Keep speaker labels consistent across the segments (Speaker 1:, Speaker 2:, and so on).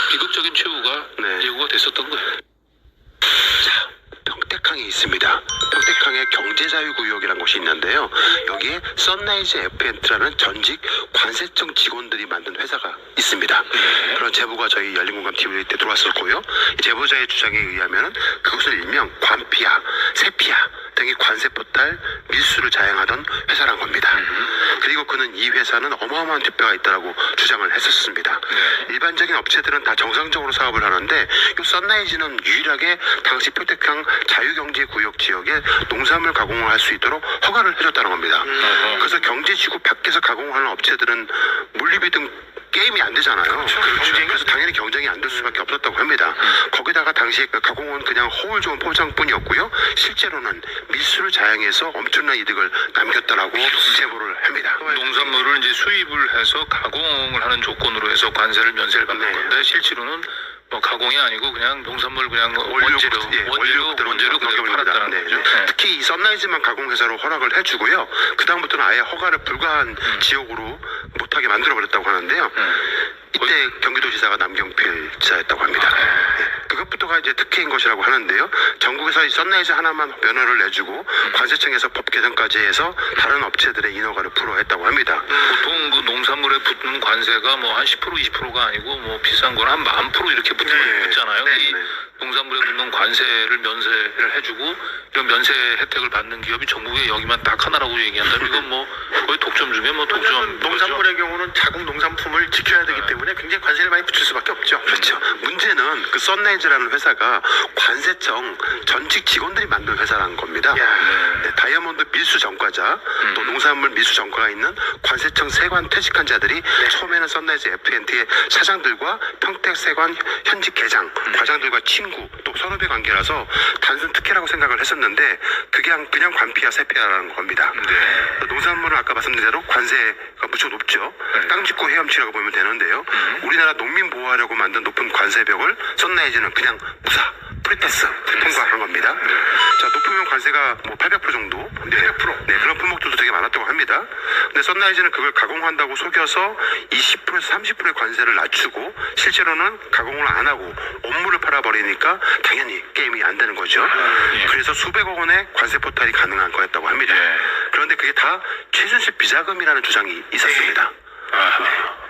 Speaker 1: 비극적인 최후가 예고가 됐었던 거예요.
Speaker 2: 자, 평택항이 있습니다. 평택항에 경제자유구역이라는 곳이 있는데요. 여기에 선라이즈 FNT라는 전직 관세청 직원들이 만든 회사가 있습니다. 그런 제보가 저희 열린공감 TV 때 들어왔었고요. 이 제보자의 주장에 의하면 그것을 일명 관피아, 세피아 등의 관세 포탈 밀수를 자행하던 회사란 겁니다. 그리고 그는 이 회사는 어마어마한 뒷배가 있다라고 주장을 했었습니다. 일반적인 업체들은 다 정상적으로 사업을 하는데 이 선라이즈는 유일하게 당시 평택항 자유경제구역 지역에 농산물 가공을 할 수 있도록 허가를 해줬다는 겁니다. 그래서 경제지구 밖에서 가공하는 업체들은 물리비 등 게임이 안 되잖아요. 그래서 당연히 경쟁이 안 될 수밖에 없었다고 합니다. 거기다가 당시에 그 가공은 그냥 허울 좋은 포장뿐이었고요. 실제로는 밀수를 자행해서 엄청난 이득을 남겼다라고 제보를 합니다.
Speaker 1: 농산물을 이제 수입을 해서 가공을 하는 조건으로 해서 관세를 면세를 받는 건데 실제로는 뭐 가공이 아니고 그냥 농산물 그냥 원재료 그대로 팔았다는 거죠.
Speaker 2: 특히 이 선라이즈만 가공회사로 허락을 해주고요. 그 다음부터는 아예 허가를 불가한 지역으로 못하게 만들어버렸다고 하는데요. 이때 경기도지사가 남경필 지사였다고 합니다. 그것부터가 이제 특혜인 것이라고 하는데요. 전국에서 이 선라이즈 하나만 면허를 내주고 관세청에서 법 개정까지 해서 다른 업체들의 인허가를 불허했다고 합니다.
Speaker 1: 보통 그 농산물에 붙는 관세가 뭐 한 10% 20%가 아니고 뭐 비싼 건 한 10,000% 이렇게 붙잖아요. 이 농산물에 붙는 관세를 면세를 해주고 이런 면세 혜택을 받는 기업이 전국에 여기만 딱 하나라고 얘기한다면 이건 뭐 거의 독점 중에 뭐 독점.
Speaker 3: 농산물의 경우는 자국 농산품을 지켜야 되기 때문에 굉장히 관세를 많이 붙일 수밖에 없죠.
Speaker 2: 그렇죠. 문제는 그 선라이즈라는 회사가 관세청 전직 직원들이 만든 회사라는 겁니다. 다이아몬드 밀수 전과자, 또 농산물 밀수 전과가 있는 관세청 세관 퇴직한 자들이 처음에는 선라이즈 FNT의 사장들과 평택 세관 현직 계장, 과장들과 친구, 또 선후배 관계라서 단순 특혜라고 생각을 했었는데 그게 그냥 관피아 세피아라는 겁니다. 농산물은 아까 말씀드린 대로 관세가 무척 높죠. 땅 짓고 헤엄치라고 보면 되는데요. 우리나라 농민 보호하려고 만든 높은 관세벽을 선라이즈는 그냥 무사 프리패스 통과한 겁니다. 자, 높으면 관세가 뭐 800% 정도, 800%. 그런 품목들도 되게 많았다고 합니다. 근데 선라이즈는 그걸 가공한다고 속여서 20%에서 30%의 관세를 낮추고 실제로는 가공을 안 하고 업무를 팔아버리니까 당연히 게임이 안 되는 거죠. 그래서 수백억 원의 관세 포탈이 가능한 거였다고 합니다. 그런데 그게 다 최순실 비자금이라는 주장이 있었습니다.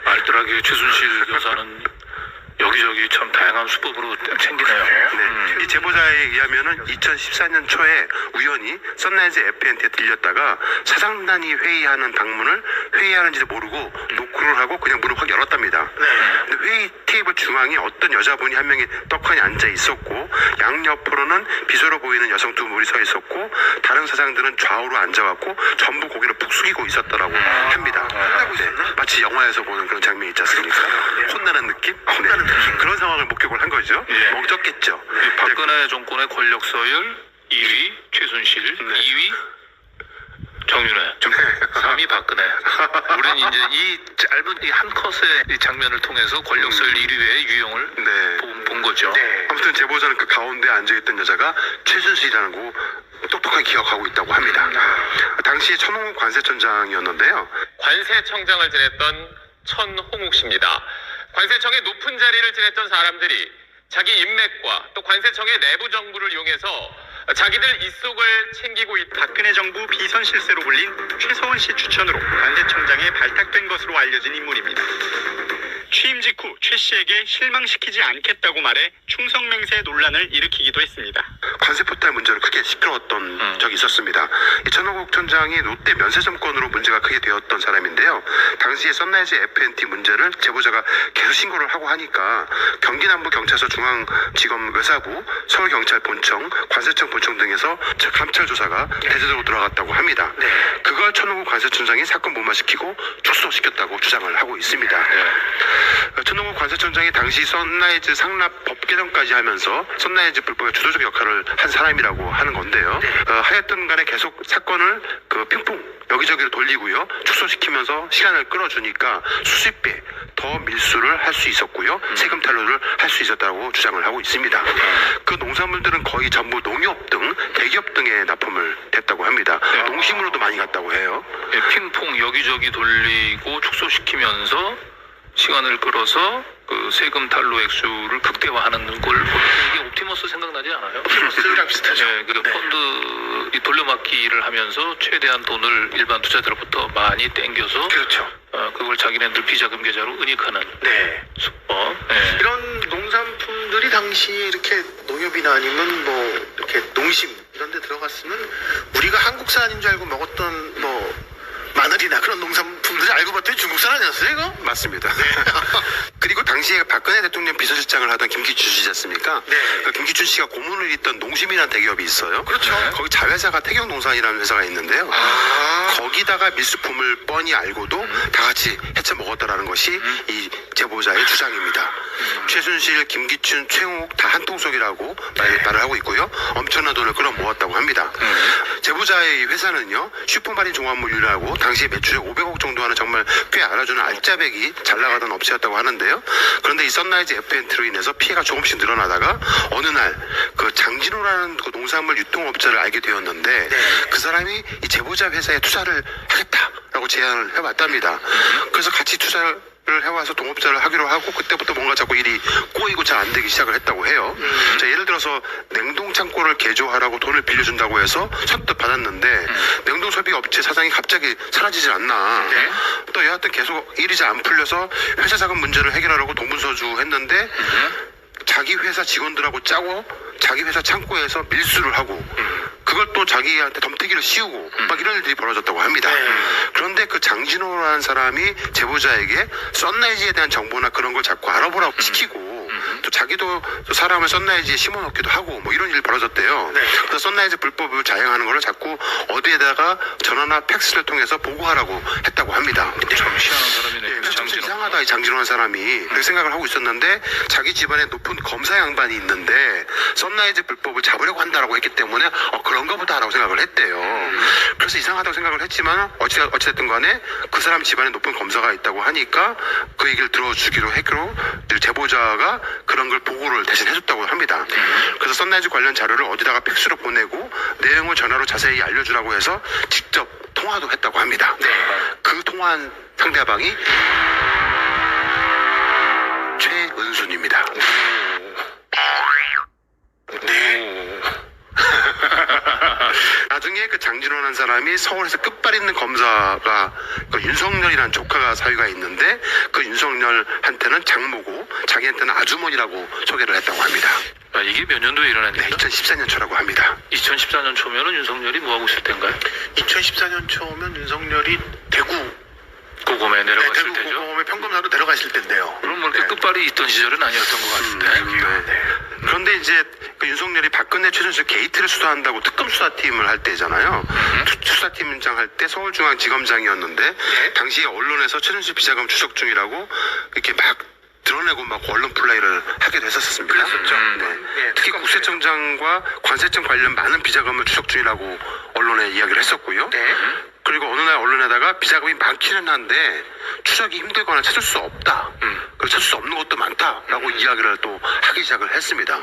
Speaker 1: 알뜰하게 최순실 여사는 여기저기 참 다양한 수법으로 챙기네요.
Speaker 2: 이 제보자에 의하면은 2014년 초에 우연히 선라이즈 FNT에 들렸다가 사장단이 회의하는 방문을 회의하는지도 모르고 노크를 하고 그냥 문을 확 열었답니다. 근데 회의 테이블 중앙에 어떤 여자분이 한 명이 떡하니 앉아 있었고 양옆으로는 비서로 보이는 여성 두 분이 서 있었고 다른 사장들은 좌우로 앉아갖고 전부 고개를 푹 숙이고 있었다라고 합니다. 마치 영화에서 보는 그런 장면이 있지 않습니까? 혼나는 느낌? 그런 상황을 목격을 한 거죠. 먹었겠죠.
Speaker 1: 박근혜 정권의 권력 서열 1위 최순실, 2위 정윤회, 3위 박근혜. 우리는 이제 이 짧은 이 한 컷의 이 장면을 통해서 권력 서열 1위의 유형을 본 거죠.
Speaker 2: 아무튼 제보자는 그 가운데 앉아있던 여자가 최순실이라는 거 똑똑하게 기억하고 있다고 합니다. 당시 천홍욱 관세청장이었는데요.
Speaker 4: 관세청장을 지냈던 천홍욱 씨입니다. 관세청의 높은 자리를 지냈던 사람들이 자기 인맥과 또 관세청의 내부 정보를 이용해서 자기들 입속을 챙기고 있다.
Speaker 3: 박근혜 정부 비선 실세로 불린 최서원 씨 추천으로 관세청장에 발탁된 것으로 알려진 인물입니다. 취임 직후 최 씨에게 실망시키지 않겠다고 말해 충성맹세 논란을 일으키기도 했습니다.
Speaker 2: 관세 포탈 문제를 크게 시끄러웠던 적이 있었습니다. 이 천호국 청장이 롯데 면세점권으로 문제가 크게 되었던 사람인데요. 당시에 선라이즈 FNT 문제를 제보자가 계속 신고를 하고 하니까 경기남부경찰서 중앙지검 외사부, 서울경찰본청, 관세청 본청 등에서 감찰 조사가 대대적으로 들어갔다고 합니다. 그걸 천호국 관세청장이 사건 무마시키고 축소시켰다고 주장을 하고 있습니다. 천홍국 관세청장이 당시 선라이즈 상납 법 개정까지 하면서 선라이즈 불법의 주도적 역할을 한 사람이라고 하는 건데요. 하여튼 간에 계속 사건을 그 핑퐁 여기저기로 돌리고요. 축소시키면서 시간을 끌어주니까 수십배 더 밀수를 할 수 있었고요. 세금 탈루를 할 수 있었다고 주장을 하고 있습니다. 그 농산물들은 거의 전부 농협 등 대기업 등에 납품을 됐다고 합니다. 농심으로도 많이 갔다고 해요.
Speaker 1: 핑퐁 여기저기 돌리고 축소시키면서 시간을 끌어서 그 세금 탈루 액수를 극대화하는 걸 보면 이게 옵티머스 생각나지 않아요?
Speaker 3: 옵티머스랑 비슷하죠.
Speaker 1: 네, 그 펀드 이 돌려막기를 하면서 최대한 돈을 일반 투자자로부터 많이 땡겨서
Speaker 3: 그렇죠.
Speaker 1: 그걸 자기네들 비자금 계좌로 은닉하는
Speaker 3: 네.
Speaker 1: 수법. 네.
Speaker 3: 이런 농산품들이 당시에 이렇게 농협이나 아니면 뭐 이렇게 농심 이런 데 들어갔으면 우리가 한국산인 줄 알고 먹었던 뭐 마늘이나 그런 농산품들이 알고 봤더니 중국산 아니었어요 이거?
Speaker 2: 맞습니다. 그리고 당시에 박근혜 대통령 비서실장을 하던 김기춘 씨지 않습니까?
Speaker 3: 네.
Speaker 2: 그 김기춘 씨가 고문을 잇던 농심이라는 대기업이 있어요.
Speaker 3: 그렇죠.
Speaker 2: 거기 자회사가 태경농산이라는 회사가 있는데요. 거기다가 밀수품을 뻔히 알고도 다 같이 해쳐 먹었다라는 것이 이 제보자의 주장입니다. 최순실, 김기춘, 최웅욱 다 한통속이라고 말을 하고 있고요. 엄청난 돈을 끌어 모았다고 합니다. 제보자의 회사는요, 슈퍼마린 종합물류라고 당시에 매출액 500억 정도 하는 정말 꽤 알아주는 알짜배기 잘 나가던 업체였다고 하는데요. 그런데 이 선라이즈 FNT로 인해서 피해가 조금씩 늘어나다가 어느 날 그 장진호라는 그 농산물 유통업자를 알게 되었는데 그 사람이 이 제보자 회사에 투자를 하겠다라고 제안을 해왔답니다. 그래서 같이 투자를 해와서 동업자를 하기로 하고 그때부터 뭔가 자꾸 일이 꼬이고 잘 안 되기 시작을 했다고 해요. 자, 예를 들어서 냉동 창고를 개조하라고 돈을 빌려준다고 해서 선뜻 받았는데 냉동 소비 업체 사장이 갑자기 사라지질 않나. 또 여하튼 계속 일이 잘 안 풀려서 회사 자금 문제를 해결하려고 동분서주 했는데 자기 회사 직원들하고 짜고 자기 회사 창고에서 밀수를 하고 그걸 또 자기한테 덤태기를 씌우고 막 이런 일들이 벌어졌다고 합니다. 그런데 그 장진호라는 사람이 제보자에게 썬라이즈에 대한 정보나 그런 걸 자꾸 알아보라고 시키고 또 자기도 또 사람을 썬라이즈에 심어놓기도 하고 뭐 이런 일이 벌어졌대요. 그래서 썬라이즈 불법을 자행하는 걸 자꾸 어디에다가 전화나 팩스를 통해서 보고하라고 했다고 합니다.
Speaker 1: 참 희한한 사람이네.
Speaker 2: 참
Speaker 1: 장진호.
Speaker 2: 이상하다 이 장진호라는 사람이 그렇게 생각을 하고 있었는데 자기 집안에 높은 검사 양반이 있는데 썬라이즈 불법을 잡으려고 한다라고 했기 때문에 그런가 보다라고 생각을 했대요. 그래서 이상하다고 생각을 했지만 어찌됐든 간에 그 사람 집안에 높은 검사가 있다고 하니까 그 얘기를 들어주기로 했고 제보자가 그런 걸 보고를 대신 해줬다고 합니다. 그래서 썬라이즈 관련 자료를 어디다가 팩스로 보내고 내용을 전화로 자세히 알려주라고 해서 직접 통화도 했다고 합니다. 그 통화한 상대방이 최은순입니다. 나중에 그 장진호라는 사람이 서울에서 끝발 있는 검사가 그 윤석열이라는 조카가 사위가 있는데 그 윤석열한테는 장모고 자기한테는 아주머니라고 소개를 했다고 합니다.
Speaker 1: 이게 몇 년도에 일어났는데?
Speaker 2: 2014년 초라고 합니다.
Speaker 1: 2014년 초면은 윤석열이 뭐 하고 있을 때인가요?
Speaker 3: 2014년 초면 윤석열이 대구
Speaker 1: 고검에 내려갔을
Speaker 3: 대구
Speaker 1: 때죠.
Speaker 3: 고검에 평검사로 데려가실 텐데요.
Speaker 1: 그럼 뭐 이렇게 끝발이 있던 시절은 아니었던 것 같은데.
Speaker 2: 그런데 이제 그 윤석열이 박근혜 최순실 게이트를 수사한다고 특검 수사팀을 할 때잖아요. 수사팀장 할 때 서울중앙지검장이었는데 당시에 언론에서 최순실 비자금 추적 중이라고 이렇게 막 드러내고 막 언론 플레이를 하기도 했었습니다.
Speaker 3: 그랬었죠.
Speaker 2: 특히 국세청장과 관세청 관련 많은 비자금을 추적 중이라고 언론에 이야기를 했었고요. 그리고 어느 날 언론에다가 비자금이 많기는 한데 추적이 힘들거나 찾을 수 없다. 그리고 찾을 수 없는 것도 많다라고 이야기를 또 하기 시작을 했습니다.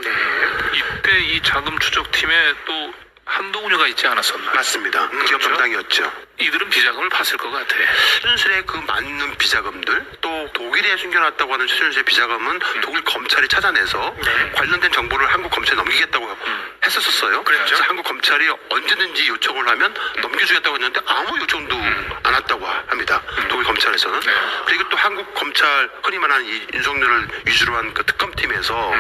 Speaker 1: 이때 이 자금 추적팀에 또 한동훈이가 있지 않았었나?
Speaker 2: 맞습니다. 기업 담당이었죠.
Speaker 1: 이들은 비자금을 봤을 것 같아.
Speaker 2: 최순실의 그 많은 비자금들 또 독일에 숨겨놨다고 하는 최순실의 비자금은 독일 검찰이 찾아내서 관련된 정보를 한국 검찰에 넘기겠다고 했었어요. 그래서 한국 검찰이 언제든지 요청을 하면 넘겨주겠다고 했는데 아무 요청도 안 왔다고 합니다. 독일 검찰에서는. 그리고 또 한국 검찰 흔히 말하는 이 윤석열을 위주로 한 그 특검팀에서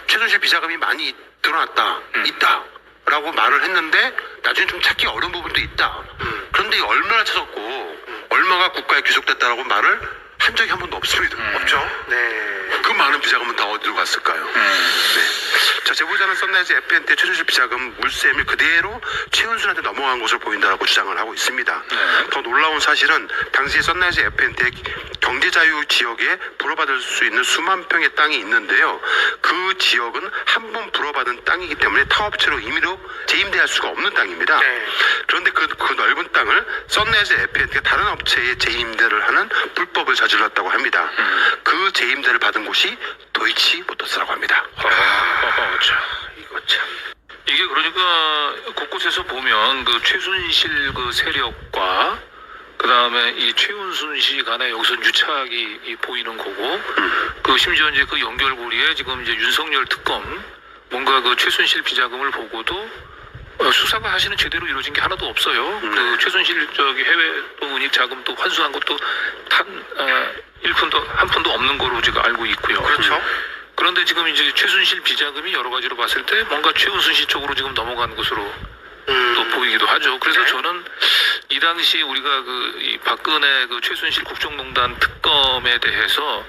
Speaker 2: 최순실 비자금이 많이 드러났다. 있다. 라고 말을 했는데 나중에 좀 찾기 어려운 부분도 있다. 그런데 얼마나 찾았고 얼마가 국가에 귀속됐다라고 말을 한 적이 한 번도 없습니다. 없죠. 그 많은 비자금은 다 어디로 갔을까요? 자, 제보자는 썬라이즈 FNT의 최순실 비자금 물셈이 그대로 최은순한테 넘어간 것으로 보인다라고 주장을 하고 있습니다. 더 놀라운 사실은 당시 썬라이즈 FNT의 경제자유 지역에 불어받을 수 있는 수만 평의 땅이 있는데요. 그 지역은 한 번 불어받은 땅이기 때문에 타업체로 임의로 재임대할 수가 없는 땅입니다. 그런데 그 넓은 땅을 썬라이즈 FNT가 다른 업체에 재임대를 하는 불법을 저질렀다고 합니다. 그 재임대를 받은 곳이 도이치모터스라고 합니다.
Speaker 1: 이거 참. 이게 그러니까 곳곳에서 보면 그 최순실 그 세력과 그다음에 이 최은순 씨 간에 여기서 유착이 보이는 거고, 그 심지어 이제 그 연결고리에 지금 이제 윤석열 특검 뭔가 그 최순실 비자금을 보고도 수사가 사실은 제대로 이루어진 게 하나도 없어요. 그 최순실 저기 해외 또 은닉 자금도 환수한 것도 한 푼도 없는 거로 지금 알고 있고요.
Speaker 3: 그렇죠.
Speaker 1: 그런데 지금 이제 최순실 비자금이 여러 가지로 봤을 때 뭔가 최은순 씨 쪽으로 지금 넘어간 것으로 또 보이기도 하죠. 그래서 저는 이 당시 우리가 이 박근혜 그 최순실 국정농단 특검에 대해서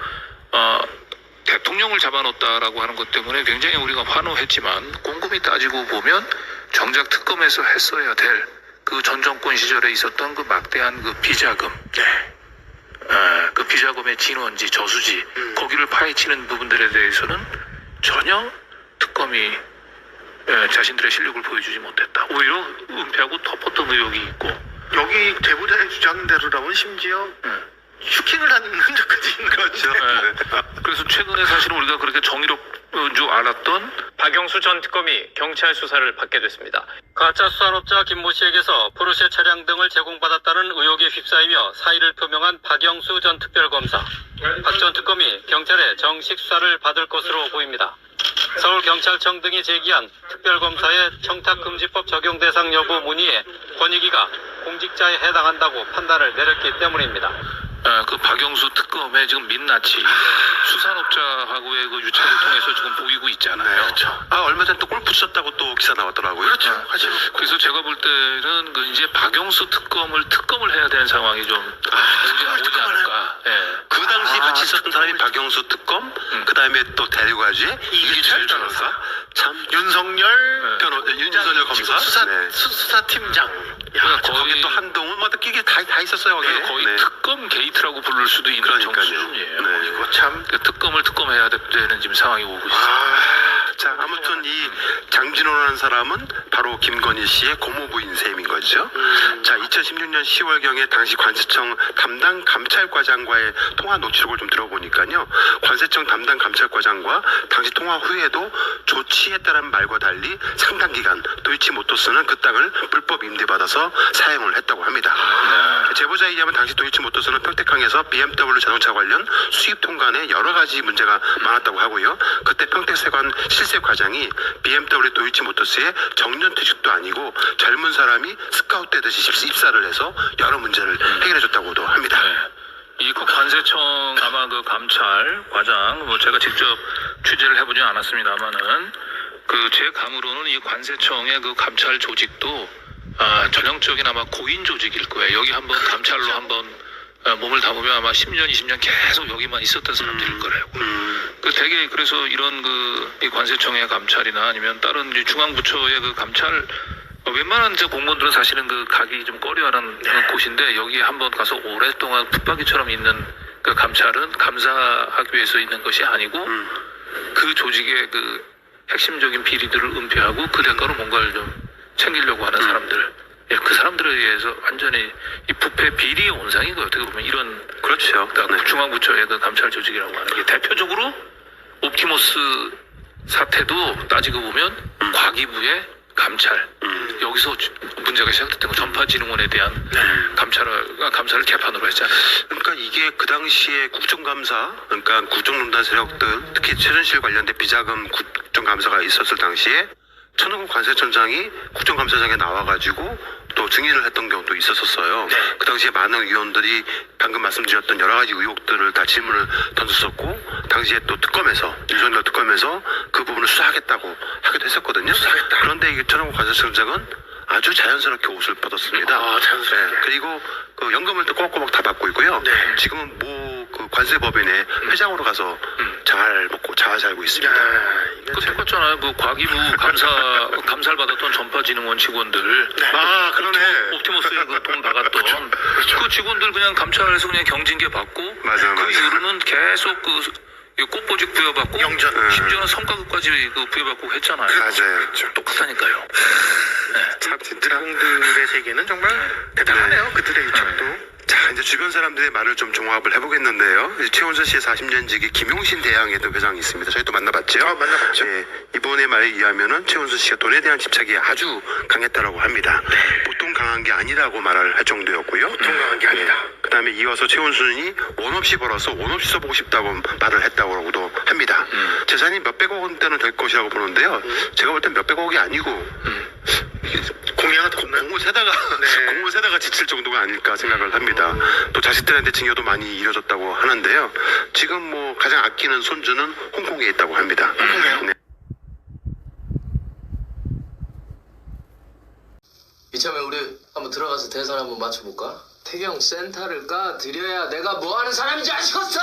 Speaker 1: 대통령을 잡아놓았다라고 하는 것 때문에 굉장히 우리가 환호했지만 곰곰이 따지고 보면 정작 특검에서 했어야 될 그 전 정권 시절에 있었던 그 막대한 그 비자금, 그 비자금의 진원지, 저수지, 거기를 파헤치는 부분들에 대해서는 전혀 특검이 자신들의 실력을 보여주지 못했다. 오히려 은폐하고 덮었던 의혹이 있고.
Speaker 5: 여기 대부자의 주장대로라면 심지어 슈킹을 하는 흔적까지 있는 거죠.
Speaker 1: 그래서 최근에 사실은 우리가 그렇게 정의로운 줄 알았던
Speaker 6: 박영수 전 특검이 경찰 수사를 받게 됐습니다. 가짜 수산업자 김모 씨에게서 포르쉐 차량 등을 제공받았다는 의혹에 휩싸이며 사의를 표명한 박영수 전 특별검사. 박 전 특검이 경찰에 정식 수사를 받을 것으로 보입니다. 서울경찰청 등이 제기한 특별검사의 청탁금지법 적용 대상 여부 문의에 권익위가 공직자에 해당한다고 판단을 내렸기 때문입니다.
Speaker 1: 그 박영수 특검의 지금 민낯이 수산업자하고의 그 유착을 통해서 지금 보이고 있잖아요.
Speaker 2: 그렇죠. 얼마 전에 또 골프 쳤다고 또 기사 나왔더라고요.
Speaker 5: 그렇죠.
Speaker 1: 그래서 제가 볼 때는 그 이제 박영수 특검을 해야 되는 상황이 좀 오지 않을까. 예.
Speaker 2: 그 당시 같이 있었던 사람이 박영수 특검, 그 다음에 또 데려가지 이규철 변호사, 참 윤석열 윤석열 검사,
Speaker 5: 수사팀장.
Speaker 1: 그러니까
Speaker 2: 거기 또 한동훈 뭐 끼게 다 있었어요. 거기.
Speaker 1: 거의 특검 게이트라고 부를 수도 있는 정도 수준이에요.
Speaker 2: 네.
Speaker 5: 이거 참.
Speaker 1: 특검해야 되는 지금 상황이 오고 있어요.
Speaker 2: 자, 아무튼 이 장진호라는 사람은 바로 김건희 씨의 고모부인 셈인 거죠. 자, 2016년 10월경에 당시 관세청 담당 감찰과장과의 통화 녹취록을 좀 들어보니까요. 관세청 담당 감찰과장과 당시 통화 후에도 조치했다는 말과 달리 상당 기간 도이치모터스는 그 땅을 불법 임대받아서 사용을 했다고 합니다. 제보자에 의하면 당시 도이치모터스는 평택항에서 BMW 자동차 관련 수입 통관에 여러 가지 문제가 많았다고 하고요. 그때 평택세관 실세 과장이 BMW 도이치모터스의 정년퇴직도 아니고 젊은 사람이 스카웃되듯이 입사를 해서 여러 문제를 해결해줬다고도 합니다.
Speaker 1: 이 그 관세청 아마 그 감찰 과장 뭐 제가 직접 취재를 해보지 않았습니다만은 그 제 감으로는 이 관세청의 그 감찰 조직도 전형적인 아마 고인 조직일 거예요. 여기 한번 감찰로 한번 몸을 담으면 아마 10년, 20년 계속 여기만 있었던 사람들일 거라고. 그 되게 그래서 이런 이 관세청의 감찰이나 아니면 다른 이제 중앙부처의 그 감찰 웬만한 공무원들은 사실은 그 가기 좀 꺼려하는 곳인데 여기에 한번 가서 오랫동안 붙박이처럼 있는 그 감찰은 감사하기 위해서 있는 것이 아니고 그 조직의 그 핵심적인 비리들을 은폐하고 그 대가로 뭔가를 좀 챙기려고 하는 사람들. 그 사람들에 의해서 완전히 이 부패 비리의 온상인 거예요. 어떻게 보면 이런
Speaker 2: 그렇죠.
Speaker 1: 중앙부처의 그 감찰 조직이라고 하는 게 대표적으로 옵티머스 사태도 따지고 보면 과기부의 감찰 여기서 문제가 시작됐던 거 전파진흥원에 대한 감찰을 개판으로 했잖아요.
Speaker 2: 그러니까 이게 그 당시에 국정감사, 그러니까 국정농단 세력들 특히 최순실 관련된 비자금 국정감사가 있었을 당시에 천호국 관세청장이 국정감사장에 나와가지고 또 증인을 했던 경우도 있었어요. 그 당시에 많은 위원들이 방금 말씀드렸던 여러 가지 의혹들을 다 질문을 던졌었고 당시에 또 윤석열 특검에서 그 부분을 수사하겠다고 하기도 했었거든요. 그런데 이 천호국 관세청장은 아주 자연스럽게 옷을 벗었습니다.
Speaker 5: 자연스럽게.
Speaker 2: 그리고 그 연금을 또 꼬박꼬박 다 받고 있고요. 지금은 그 관세법인의 회장으로 가서 잘 먹고 잘 살고 있습니다.
Speaker 1: 그 똑같잖아요. 그 과기부 감사를 받았던 전파진흥원 직원들.
Speaker 5: 그러네.
Speaker 1: 옵티머스에 그 돈 나갔던 그 직원들 그냥 감찰해서 그냥 경징계 받고
Speaker 2: 맞아요.
Speaker 1: 그 이후로는 계속 그 꽃보직 부여받고 심지어는 성과급까지 그 부여받고 했잖아요.
Speaker 2: 맞아요.
Speaker 1: 똑같다니까요.
Speaker 5: 참 진짜 드래곤들의 세계는 정말 대단하네요. 그들의 유착도.
Speaker 2: 자, 이제 주변 사람들의 말을 좀 종합을 해보겠는데요. 이제 최원순 씨의 40년 지기 김용신 대항해도 회장이 있습니다. 저희 또 만나봤죠?
Speaker 5: 만나봤죠.
Speaker 2: 예, 이분의 말에 의하면은 최원순 씨가 돈에 대한 집착이 아주 강했다라고 합니다. 보통 강한 게 아니라고 말을 할 정도였고요.
Speaker 5: 보통 강한 게 아니다.
Speaker 2: 그 다음에 이어서 최원순이 원 없이 벌어서 원 없이 써보고 싶다고 말을 했다고도 합니다. 재산이 몇백억 원대는 될 것이라고 보는데요. 제가 볼 땐 몇백억이 아니고
Speaker 5: 공이 하나 더 없나요?
Speaker 2: 공을 세다가
Speaker 5: 네.
Speaker 2: 공을 세다가 지칠 정도가 아닐까 생각을 합니다. 또 자식들한테 증여도 많이 이뤄졌다고 하는데요. 지금 뭐 가장 아끼는 손주는 홍콩에 있다고 합니다.
Speaker 5: 홍콩에요?
Speaker 2: 네.
Speaker 7: 이참에 우리 한번 들어가서 대사를 한번 맞춰볼까? 태경 센터를 까드려야 내가 뭐하는 사람인지 아시겠어?